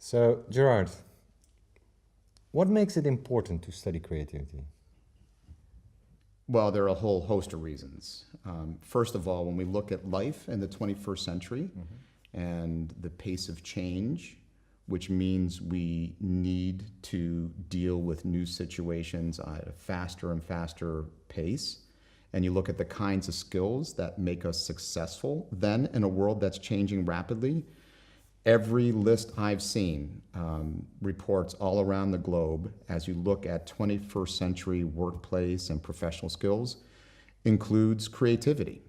So, Gerard, what makes it important to study creativity? Well, there are a whole host of reasons. First of all, when we look at life in the 21st century and the pace of change, which means we need to deal with new situations at a faster and faster pace, and you look at the kinds of skills that make us successful then in a world that's changing rapidly, every list I've seen, reports all around the globe, as you look at 21st century workplace and professional skills, includes creativity.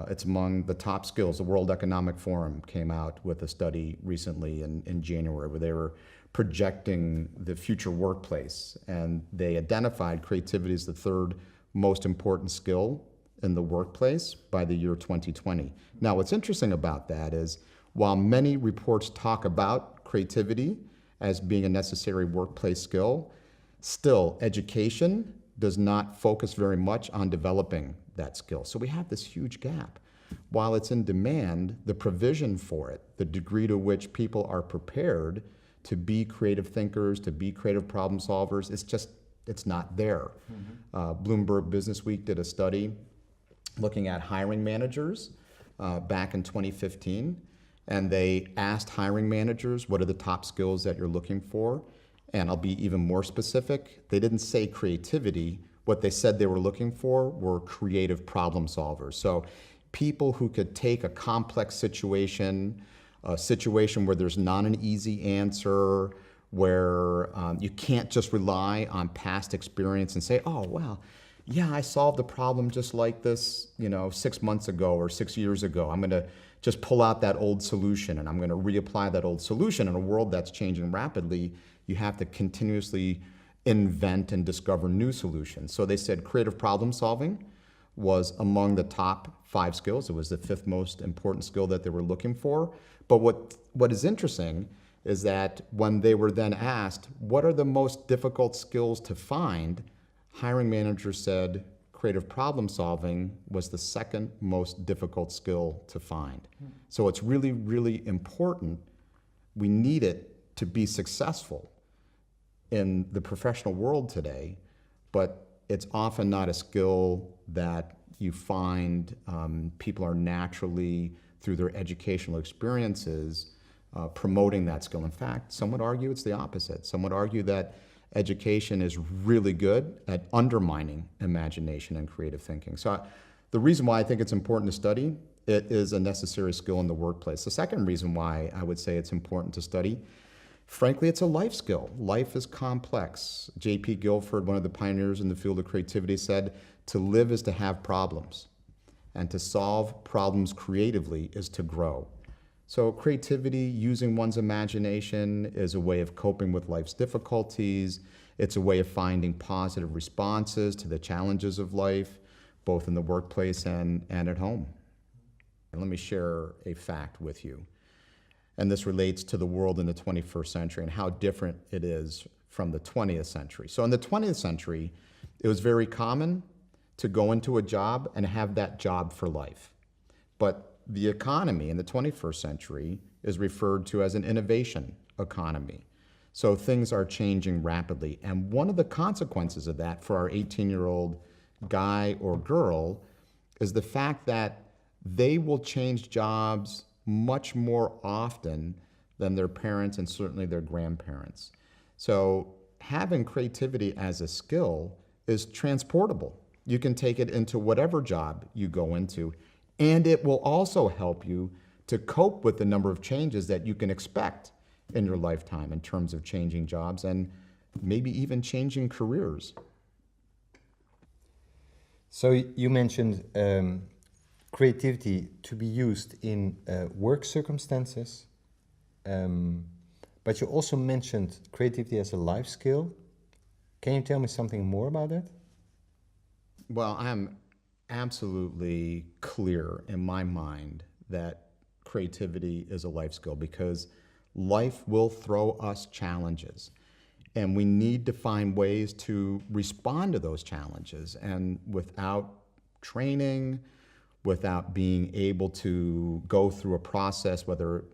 It's among the top skills. The World Economic Forum came out with a study recently in January where they were projecting the future workplace, and they identified creativity as the third most important skill in the workplace by the year 2020. Now, what's interesting about that is while many reports talk about creativity as being a necessary workplace skill, still education does not focus very much on developing that skill. So we have this huge gap. While it's in demand, the provision for it, the degree to which people are prepared to be creative thinkers, to be creative problem solvers, it's not there. Bloomberg Businessweek did a study looking at hiring managers back in 2015. And they asked hiring managers, what are the top skills that you're looking for? And I'll be even more specific. They didn't say creativity. What they said they were looking for were creative problem solvers. So people who could take a complex situation, a situation where there's not an easy answer, where you can't just rely on past experience and say, oh, well, yeah, I solved the problem just like this, 6 months ago or 6 years ago. I'm going to just pull out that old solution and I'm going to reapply that old solution. In a world that's changing rapidly, you have to continuously invent and discover new solutions. So they said creative problem solving was among the top 5 skills. It was the 5th most important skill that they were looking for. But what is interesting is that when they were then asked, what are the most difficult skills to find, hiring managers said creative problem solving was the 2nd most difficult skill to find. So it's really, really important. We need it to be successful in the professional world today, but it's often not a skill that you find people are naturally, through their educational experiences, promoting that skill. In fact, some would argue it's the opposite. Some would argue that education is really good at undermining imagination and creative thinking. So the reason why I think it's important to study, it is a necessary skill in the workplace. The second reason why I would say it's important to study, frankly, it's a life skill. Life is complex. J.P. Guilford, one of the pioneers in the field of creativity, said, to live is to have problems, and to solve problems creatively is to grow. So creativity, using one's imagination, is a way of coping with life's difficulties. It's a way of finding positive responses to the challenges of life, both in the workplace and at home. And let me share a fact with you. And this relates to the world in the 21st century and how different it is from the 20th century. So in the 20th century, it was very common to go into a job and have that job for life. But the economy in the 21st century is referred to as an innovation economy. So things are changing rapidly. And one of the consequences of that for our 18-year-old guy or girl is the fact that they will change jobs much more often than their parents and certainly their grandparents. So having creativity as a skill is transportable. You can take it into whatever job you go into. And it will also help you to cope with the number of changes that you can expect in your lifetime in terms of changing jobs and maybe even changing careers. So you mentioned creativity to be used in work circumstances, but you also mentioned creativity as a life skill. Can you tell me something more about that? Well, I'm absolutely clear in my mind that creativity is a life skill because life will throw us challenges and we need to find ways to respond to those challenges. And without training, without being able to go through a process, whether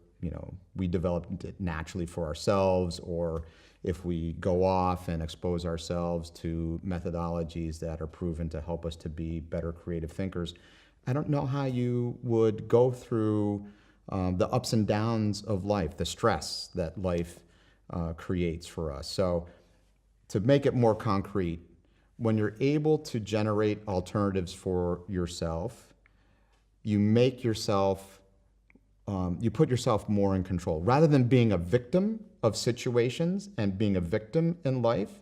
we developed it naturally for ourselves, or if we go off and expose ourselves to methodologies that are proven to help us to be better creative thinkers. I don't know how you would go through the ups and downs of life, the stress that life creates for us. So to make it more concrete, when you're able to generate alternatives for yourself, you make yourself, you put yourself more in control. Rather than being a victim of situations and being a victim in life,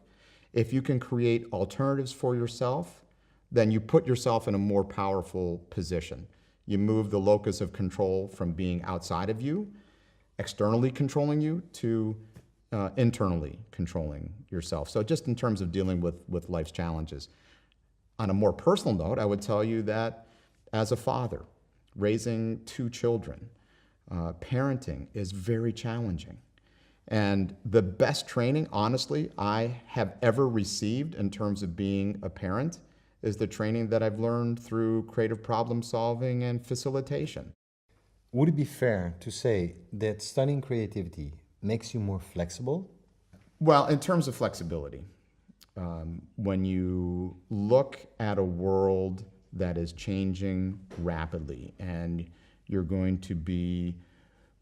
if you can create alternatives for yourself, then you put yourself in a more powerful position. You move the locus of control from being outside of you, externally controlling you, to internally controlling yourself. So just in terms of dealing with life's challenges. On a more personal note, I would tell you that as a father, raising 2 children, parenting is very challenging. And the best training, honestly, I have ever received in terms of being a parent is the training that I've learned through creative problem solving and facilitation. Would it be fair to say that studying creativity makes you more flexible? Well, in terms of flexibility, when you look at a world that is changing rapidly and you're going to be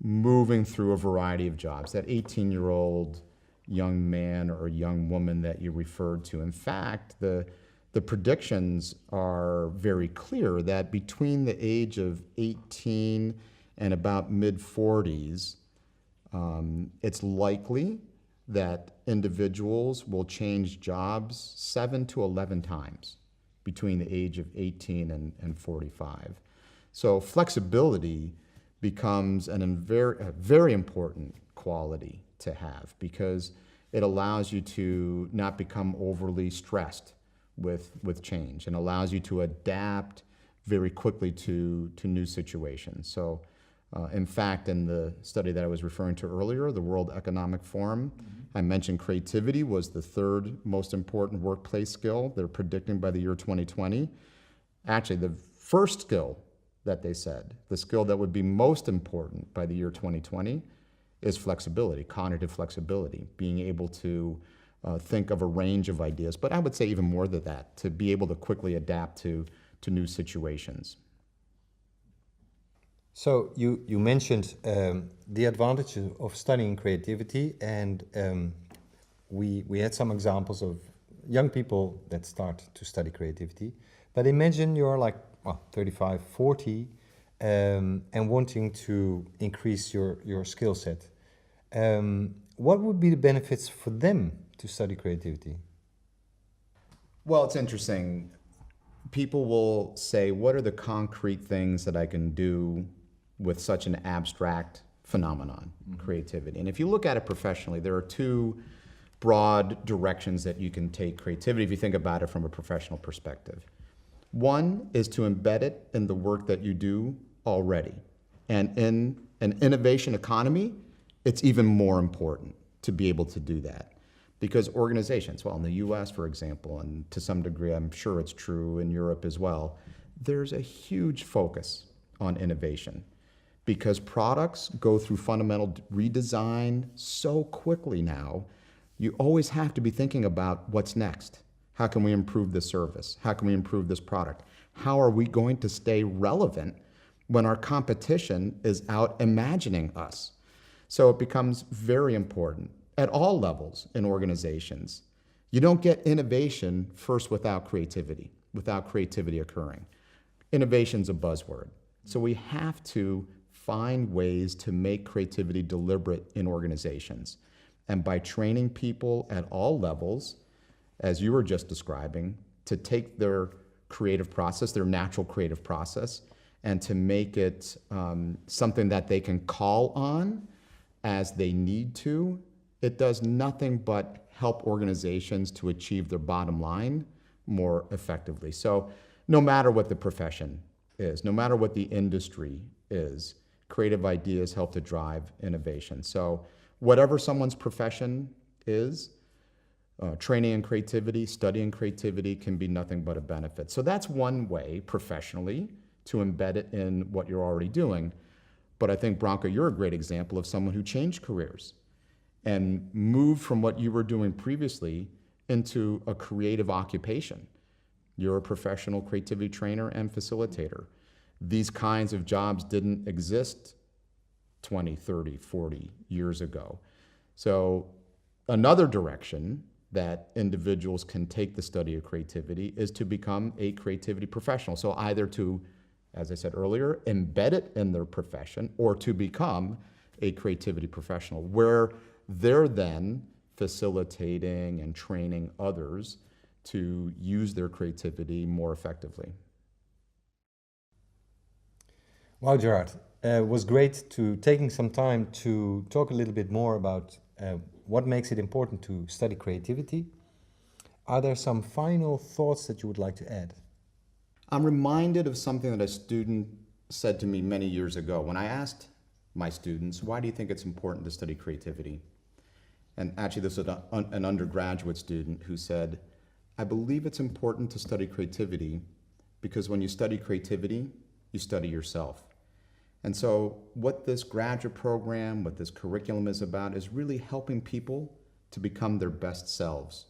moving through a variety of jobs, that 18-year-old young man or young woman that you referred to, in fact, the predictions are very clear that between the age of 18 and about mid-40s, it's likely that individuals will change jobs 7 to 11 times between the age of 18 and 45. So flexibility becomes a very important quality to have, because it allows you to not become overly stressed with change and allows you to adapt very quickly to new situations. So in fact, in the study that I was referring to earlier, the World Economic Forum, I mentioned creativity was the 3rd most important workplace skill they're predicting by the year 2020. Actually, the first skill that they said, the skill that would be most important by the year 2020, is flexibility, cognitive flexibility, being able to think of a range of ideas, but I would say even more than that, to be able to quickly adapt to new situations. So you mentioned the advantages of studying creativity, and we had some examples of young people that start to study creativity. But imagine you're like 35, 40, and wanting to increase your skill set. What would be the benefits for them to study creativity? Well, it's interesting. People will say, what are the concrete things that I can do with such an abstract phenomenon, creativity? And if you look at it professionally, there are 2 broad directions that you can take creativity if you think about it from a professional perspective. One is to embed it in the work that you do already. And in an innovation economy, it's even more important to be able to do that. Because organizations, well, in the US, for example, and to some degree, I'm sure it's true in Europe as well, there's a huge focus on innovation, because products go through fundamental redesign so quickly now. You always have to be thinking about what's next. How can we improve this service? How can we improve this product? How are we going to stay relevant when our competition is out imagining us? So it becomes very important at all levels in organizations. You don't get innovation first without creativity occurring. Innovation's a buzzword. So we have to find ways to make creativity deliberate in organizations. And by training people at all levels, as you were just describing, to take their creative process, their natural creative process, and to make it something that they can call on as they need to, it does nothing but help organizations to achieve their bottom line more effectively. So no matter what the profession is, no matter what the industry is, creative ideas help to drive innovation. So whatever someone's profession is, training in creativity, studying creativity can be nothing but a benefit. So that's one way professionally to embed it in what you're already doing. But I think, Branko, you're a great example of someone who changed careers and moved from what you were doing previously into a creative occupation. You're a professional creativity trainer and facilitator. These kinds of jobs didn't exist 20, 30, 40 years ago. So another direction that individuals can take the study of creativity is to become a creativity professional. So either to, as I said earlier, embed it in their profession, or to become a creativity professional, where they're then facilitating and training others to use their creativity more effectively. Wow, Gerard, it was great to taking some time to talk a little bit more about what makes it important to study creativity. Are there some final thoughts that you would like to add? I'm reminded of something that a student said to me many years ago when I asked my students, why do you think it's important to study creativity? And actually, this was an undergraduate student who said, I believe it's important to study creativity because when you study creativity, you study yourself. And so what this graduate program, what this curriculum is about, is really helping people to become their best selves.